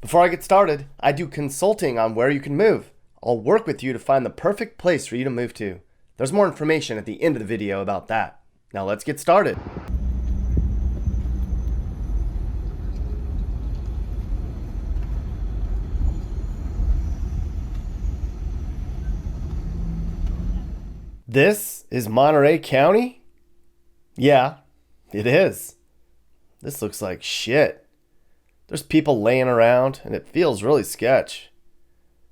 Before I get started, I do consulting on where you can move. I'll work with you to find the perfect place for you to move to. There's more information at the end of the video about that. Now let's get started. This is Monterey County? Yeah, it is. This looks like shit. There's people laying around, and it feels really sketch.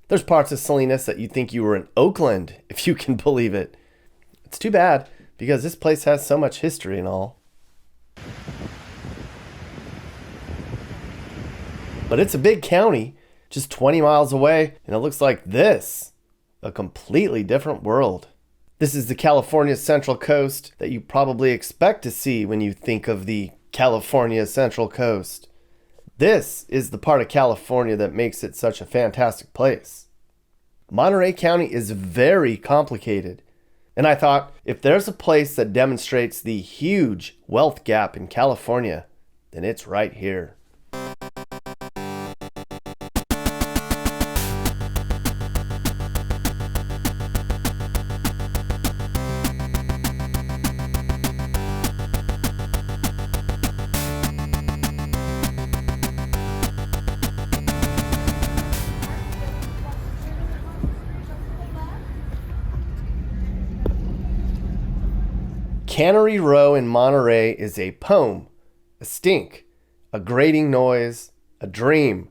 There's parts of Salinas that you think you were in Oakland, if you can believe it. It's too bad, because this place has so much history and all. But it's a big county, just 20 miles away, and it looks like this. A completely different world. This is the California Central Coast that you probably expect to see when you think of the California Central Coast. This is the part of California that makes it such a fantastic place. Monterey County is very complicated, and I thought if there's a place that demonstrates the huge wealth gap in California, then it's right here. Cannery Row in Monterey is a poem, a stink, a grating noise, a dream.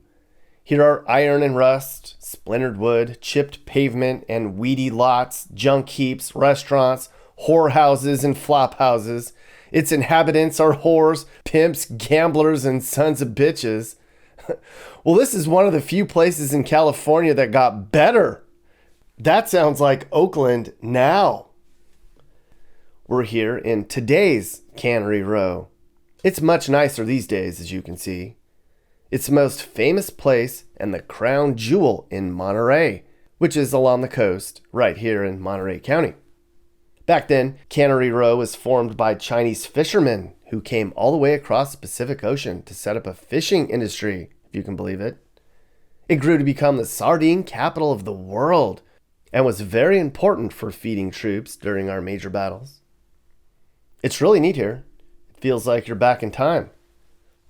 Here are iron and rust, splintered wood, chipped pavement, and weedy lots, junk heaps, restaurants, whorehouses, and flop houses. Its inhabitants are whores, pimps, gamblers, and sons of bitches. Well, this is one of the few places in California that got better. That sounds like Oakland now. We're here in today's Cannery Row. It's much nicer these days, as you can see. It's the most famous place and the crown jewel in Monterey, which is along the coast right here in Monterey County. Back then, Cannery Row was formed by Chinese fishermen who came all the way across the Pacific Ocean to set up a fishing industry, if you can believe it. It grew to become the sardine capital of the world and was very important for feeding troops during our major battles. It's really neat here. It feels like you're back in time.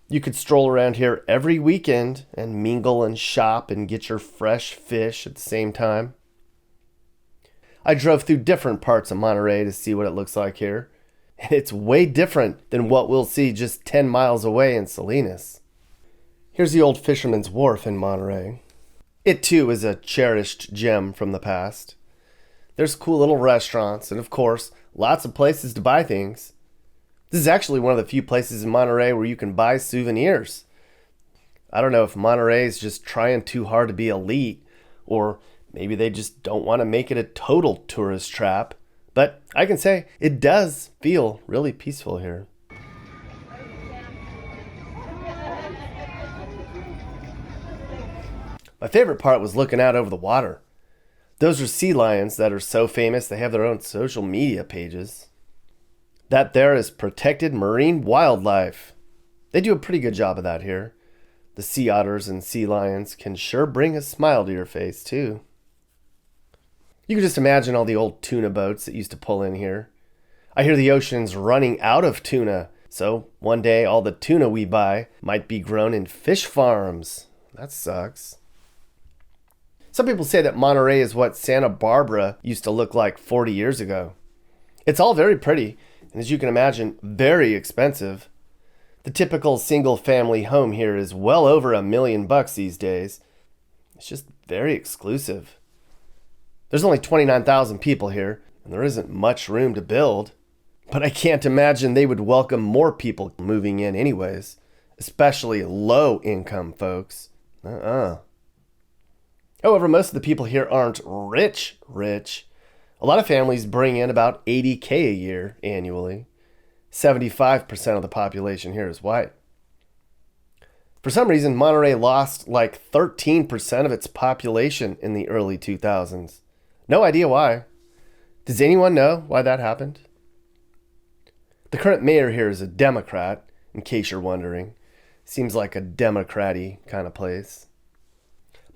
You could stroll around here every weekend and mingle and shop and get your fresh fish at the same time. I drove through different parts of Monterey to see what it looks like here, and it's way different than what we'll see just 10 miles away in Salinas. Here's the old Fisherman's Wharf in Monterey. It too is a cherished gem from the past. There's cool little restaurants and, of course, lots of places to buy things. This is actually one of the few places in Monterey where you can buy souvenirs. I don't know if Monterey is just trying too hard to be elite, or maybe they just don't want to make it a total tourist trap, but I can say it does feel really peaceful here. My favorite part was looking out over the water. Those are sea lions that are so famous they have their own social media pages. That there is protected marine wildlife. They do a pretty good job of that here. The sea otters and sea lions can sure bring a smile to your face too. You can just imagine all the old tuna boats that used to pull in here. I hear the ocean's running out of tuna, so one day all the tuna we buy might be grown in fish farms. That sucks. Some people say that Monterey is what Santa Barbara used to look like 40 years ago. It's all very pretty, and as you can imagine, very expensive. The typical single-family home here is well over $1 million these days. It's just very exclusive. There's only 29,000 people here, and there isn't much room to build. But I can't imagine they would welcome more people moving in anyways, especially low-income folks. However, most of the people here aren't rich. A lot of families bring in about $80K a year annually. 75% of the population here is white. For some reason, Monterey lost like 13% of its population in the early 2000s. No idea why. Does anyone know why that happened? The current mayor here is a Democrat, in case you're wondering. Seems like a Democrat-y kind of place.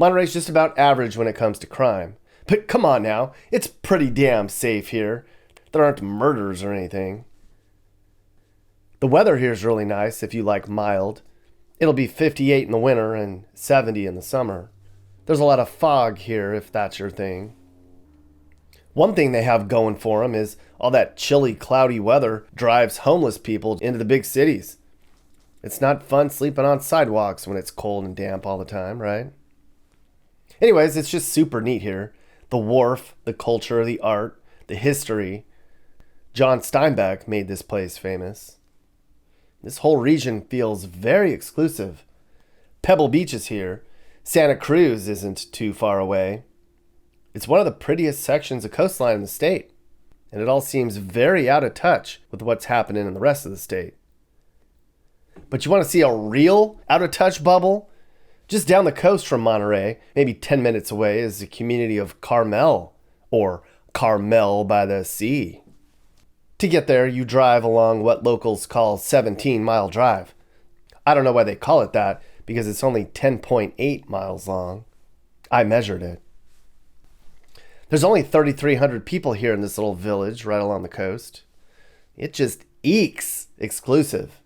Monterey's just about average when it comes to crime. But come on now, it's pretty damn safe here. There aren't murders or anything. The weather here is really nice if you like mild. It'll be 58 in the winter and 70 in the summer. There's a lot of fog here if that's your thing. One thing they have going for them is all that chilly, cloudy weather drives homeless people into the big cities. It's not fun sleeping on sidewalks when it's cold and damp all the time, right? Anyways, it's just super neat here. The wharf, the culture, the art, the history. John Steinbeck made this place famous. This whole region feels very exclusive. Pebble Beach is here. Santa Cruz isn't too far away. It's one of the prettiest sections of coastline in the state, and it all seems very out of touch with what's happening in the rest of the state. But you want to see a real out of touch bubble? Just down the coast from Monterey, maybe 10 minutes away, is the community of Carmel, or Carmel by the Sea. To get there, you drive along what locals call 17-mile drive. I don't know why they call it that, because it's only 10.8 miles long. I measured it. There's only 3,300 people here in this little village right along the coast. It just eeks exclusive.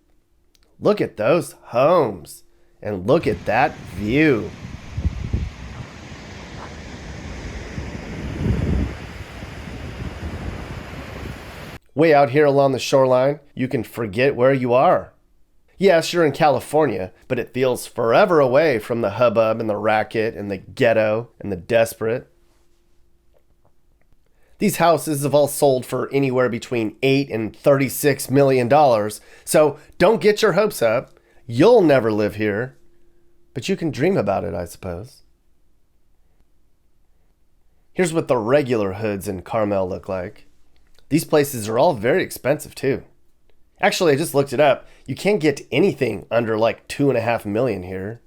Look at those homes, and look at that view. Way out here along the shoreline, you can forget where you are. Yes, you're in California, but it feels forever away from the hubbub and the racket and the ghetto and the desperate. These houses have all sold for anywhere between $8 and $36 million, so don't get your hopes up. You'll never live here, but you can dream about it, I suppose. Here's what the regular hoods in Carmel look like. These places are all very expensive too. Actually, I just looked it up. You can't get anything under like $2.5 million here.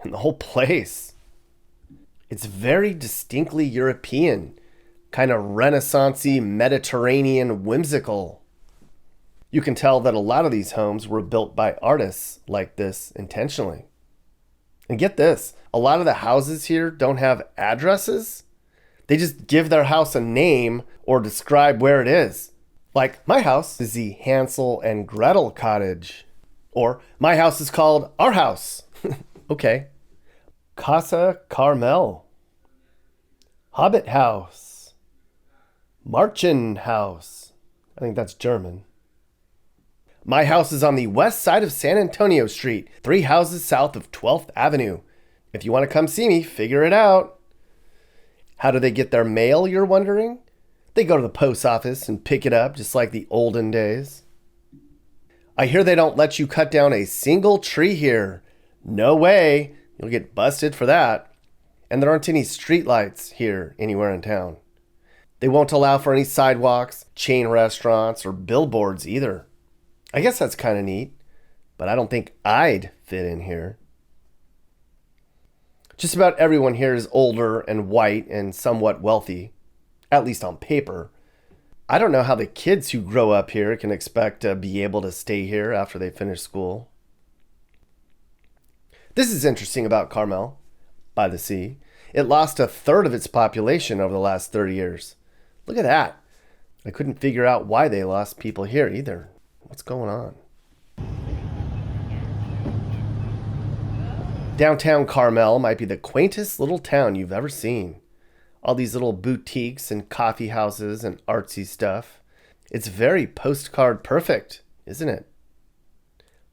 And the whole place. It's very distinctly European. Kind of Renaissance-y, Mediterranean, whimsical. You can tell that a lot of these homes were built by artists like this intentionally. And get this, a lot of the houses here don't have addresses. They just give their house a name or describe where it is. Like, my house is the Hansel and Gretel cottage. Or, my house is called our house. Okay. Casa Carmel. Hobbit house. Marchen house. I think that's German. My house is on the west side of San Antonio Street, 3 houses south of 12th Avenue. If you want to come see me, figure it out. How do they get their mail, you're wondering? They go to the post office and pick it up just like the olden days. I hear they don't let you cut down a single tree here. No way. You'll get busted for that. And there aren't any streetlights here anywhere in town. They won't allow for any sidewalks, chain restaurants, or billboards either. I guess that's kind of neat, but I don't think I'd fit in here. Just about everyone here is older and white and somewhat wealthy, at least on paper. I don't know how the kids who grow up here can expect to be able to stay here after they finish school. This is interesting about Carmel by the Sea. It lost 1/3 of its population over the last 30 years. Look at that. I couldn't figure out why they lost people here either. What's going on? Downtown Carmel might be the quaintest little town you've ever seen. All these little boutiques and coffee houses and artsy stuff. It's very postcard perfect, isn't it?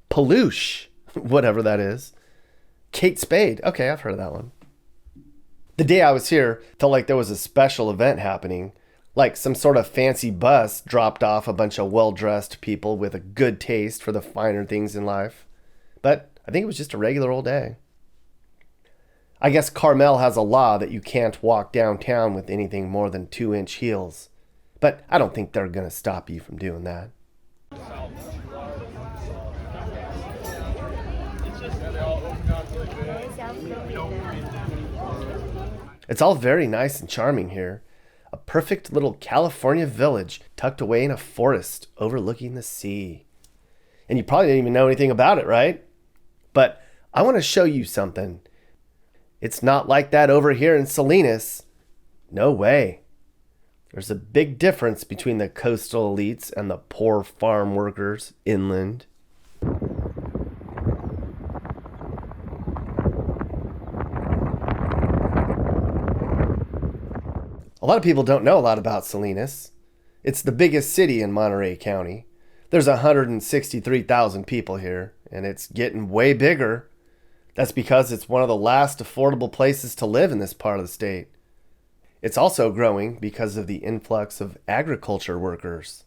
Peluche, whatever that is. Kate Spade. Okay, I've heard of that one. The day I was here, felt like there was a special event happening. Like some sort of fancy bus dropped off a bunch of well-dressed people with a good taste for the finer things in life. But I think it was just a regular old day. I guess Carmel has a law that you can't walk downtown with anything more than 2-inch heels. But I don't think they're going to stop you from doing that. It's all very nice and charming here. A perfect little California village tucked away in a forest overlooking the sea. And you probably didn't even know anything about it, right? But I want to show you something. It's not like that over here in Salinas. No way. There's a big difference between the coastal elites and the poor farm workers inland. A lot of people don't know a lot about Salinas. It's the biggest city in Monterey County. There's 163,000 people here, and it's getting way bigger. That's because it's one of the last affordable places to live in this part of the state. It's also growing because of the influx of agriculture workers.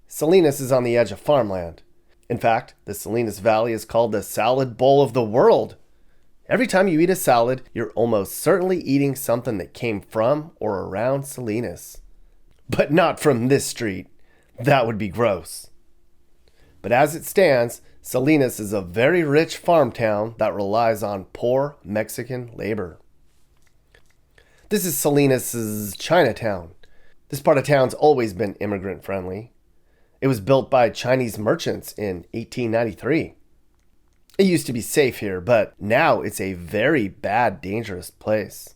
Salinas is on the edge of farmland. In fact, the Salinas Valley is called the salad bowl of the world. Every time you eat a salad, you're almost certainly eating something that came from or around Salinas. But not from this street. That would be gross. But as it stands, Salinas is a very rich farm town that relies on poor Mexican labor. This is Salinas' Chinatown. This part of town's always been immigrant friendly. It was built by Chinese merchants in 1893. It used to be safe here, but now it's a very bad, dangerous place.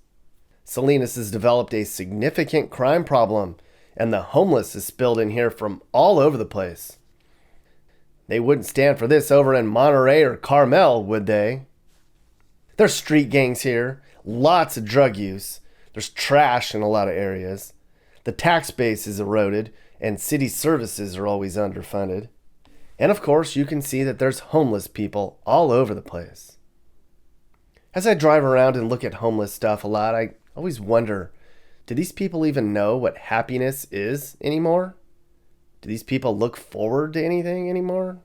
Salinas has developed a significant crime problem, and the homeless is spilled in here from all over the place. They wouldn't stand for this over in Monterey or Carmel, would they? There's street gangs here, lots of drug use. There's trash in a lot of areas. The tax base is eroded, and city services are always underfunded. And of course, you can see that there's homeless people all over the place. As I drive around and look at homeless stuff a lot, I always wonder, do these people even know what happiness is anymore? Do these people look forward to anything anymore?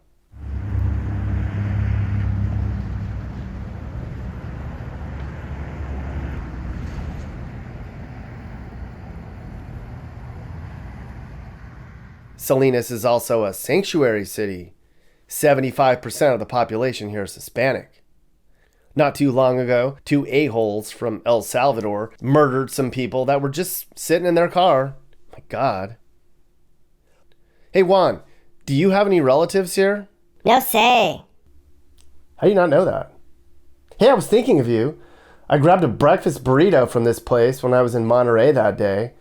Salinas is also a sanctuary city. 75% of the population here is Hispanic. Not too long ago, two a-holes from El Salvador murdered some people that were just sitting in their car. My God. Hey Juan, do you have any relatives here? No say. How do you not know that? Hey, I was thinking of you. I grabbed a breakfast burrito from this place when I was in Monterey that day.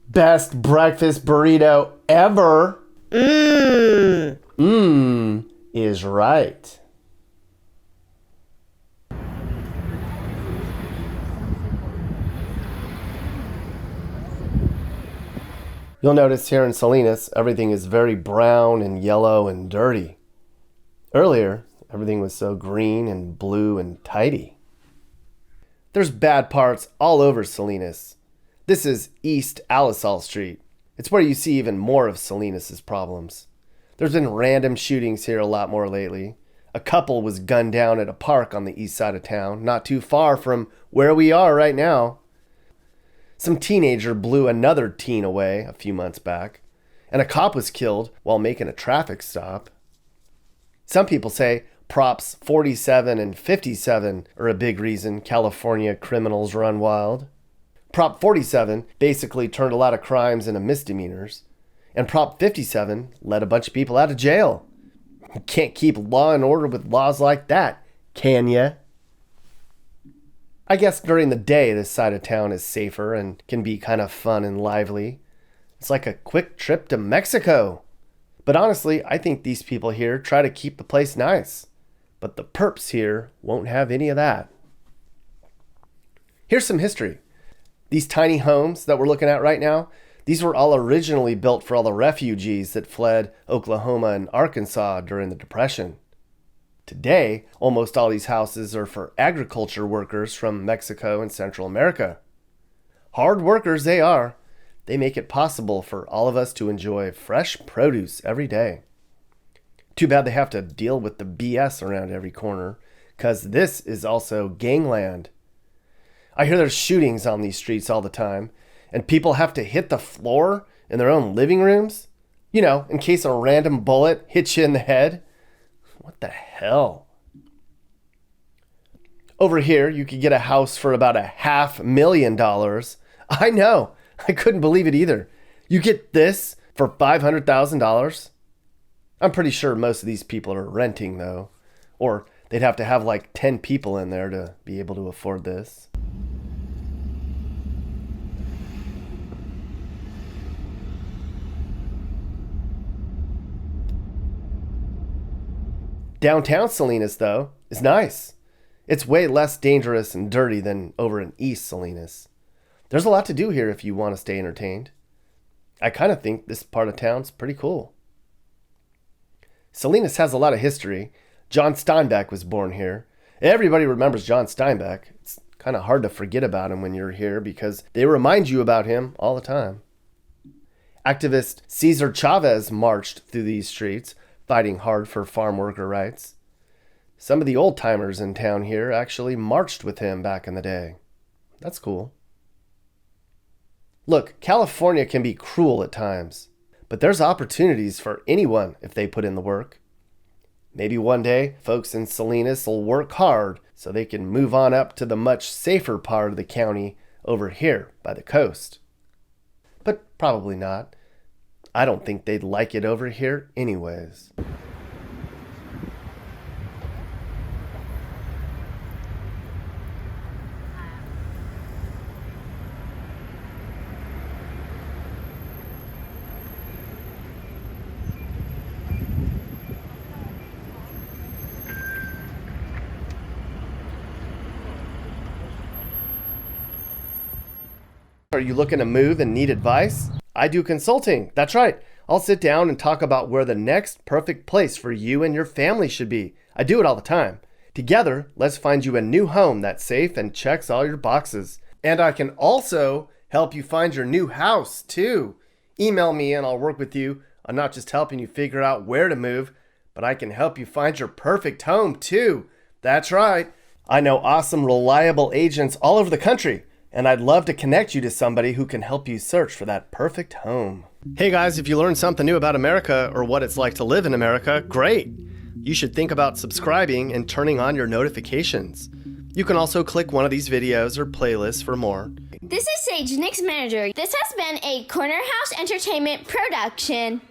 Best breakfast burrito ever. Is right. You'll notice here in Salinas, everything is very brown and yellow and dirty. Earlier, everything was so green and blue and tidy. There's bad parts all over Salinas. This is East Alisal Street. It's where you see even more of Salinas' problems. There's been random shootings here a lot more lately. A couple was gunned down at a park on the east side of town, not too far from where we are right now. Some teenager blew another teen away a few months back, and a cop was killed while making a traffic stop. Some people say Props 47 and 57 are a big reason California criminals run wild. Prop 47 basically turned a lot of crimes into misdemeanors, and Prop 57 let a bunch of people out of jail. You can't keep law and order with laws like that, can ya? I guess during the day this side of town is safer and can be kind of fun and lively. It's like a quick trip to Mexico. But honestly, I think these people here try to keep the place nice. But the perps here won't have any of that. Here's some history. These tiny homes that we're looking at right now, these were all originally built for all the refugees that fled Oklahoma and Arkansas during the Depression. Today, almost all these houses are for agriculture workers from Mexico and Central America. Hard workers they are. They make it possible for all of us to enjoy fresh produce every day. Too bad they have to deal with the BS around every corner, because this is also gangland. I hear there's shootings on these streets all the time, and people have to hit the floor in their own living rooms, in case a random bullet hits you in the head. What the hell? Over here, you could get a house for about $500,000. I know. I couldn't believe it either. You get this for $500,000? I'm pretty sure most of these people are renting, though. Or they'd have to have like 10 people in there to be able to afford this. Downtown Salinas, though, is nice. It's way less dangerous and dirty than over in East Salinas. There's a lot to do here if you want to stay entertained. I kind of think this part of town's pretty cool. Salinas has a lot of history. John Steinbeck was born here. Everybody remembers John Steinbeck. It's kind of hard to forget about him when you're here because they remind you about him all the time. Activist Cesar Chavez marched through these streets, fighting hard for farm worker rights. Some of the old-timers in town here actually marched with him back in the day. That's cool. Look, California can be cruel at times, but there's opportunities for anyone if they put in the work. Maybe one day, folks in Salinas will work hard so they can move on up to the much safer part of the county over here by the coast. But probably not. I don't think they'd like it over here anyways. Are you looking to move and need advice? I do consulting. That's right. I'll sit down and talk about where the next perfect place for you and your family should be. I do it all the time. Together, let's find you a new home that's safe and checks all your boxes. And I can also help you find your new house, too. Email me and I'll work with you on not just helping you figure out where to move, but I can help you find your perfect home, too. That's right. I know awesome, reliable agents all over the country. And I'd love to connect you to somebody who can help you search for that perfect home. Hey guys, if you learned something new about America or what it's like to live in America, great! You should think about subscribing and turning on your notifications. You can also click one of these videos or playlists for more. This is Sage, Nick's manager. This has been a Corner House Entertainment production.